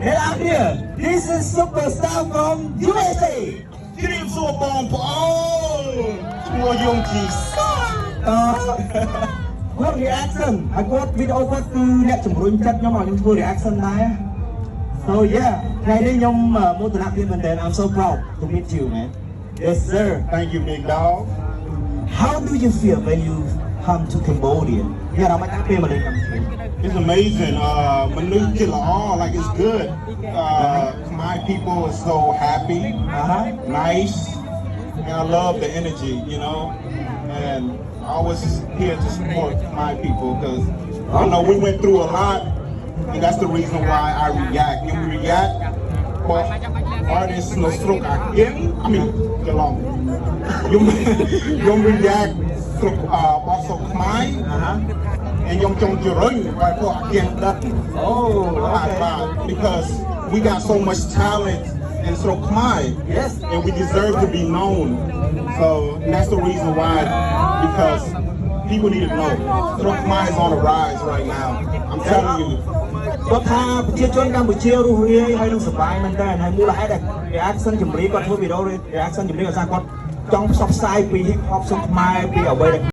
And out here, this is superstar from USA. ជម្រាបសួរបងប្អូនឈ្មោះយងជីសា What reaction? I got video over to អ្នកជំរុញចិត្តខ្ញុំឲ្យខ្ញុំធ្វើ reaction ដែរ So yeah, ថ្ងៃនេះខ្ញុំមោទនភាពមែនទែន I'm so proud to meet you, man. Yes, sir. Thank you big dog How do you feel when you come to Cambodia? មានអារម្មណ៍ថាពេលមកលេងកម្ពុជា It's amazing មនុស្សជាល្អ like it's good my people is so happy nice and I love the energy you know and I was here to support my people because I know we went through a lot and that's the reason why I react and we react but artists no stroke again I mean long you react stroke also mine and yung chong juroy right for again that because we got so much talent and so Khmer Yes. and we deserve to be known so that's the reason why because people need to know Stroke Khmer is on the rise right now I'm telling you គាត់ថាប្រជាជនកម្ពុជារស់រាយហើយនឹងសប្បាយមែនតើហើយមូលហេតុដែល reaction ចម្រៀងគាត់ធ្វើវីដេអូ reaction ចម្រៀងដោយសារគាត់ចង់ផ្សព្វផ្សាយពី hip hop សុខខ្មែរពីអ្វីដែល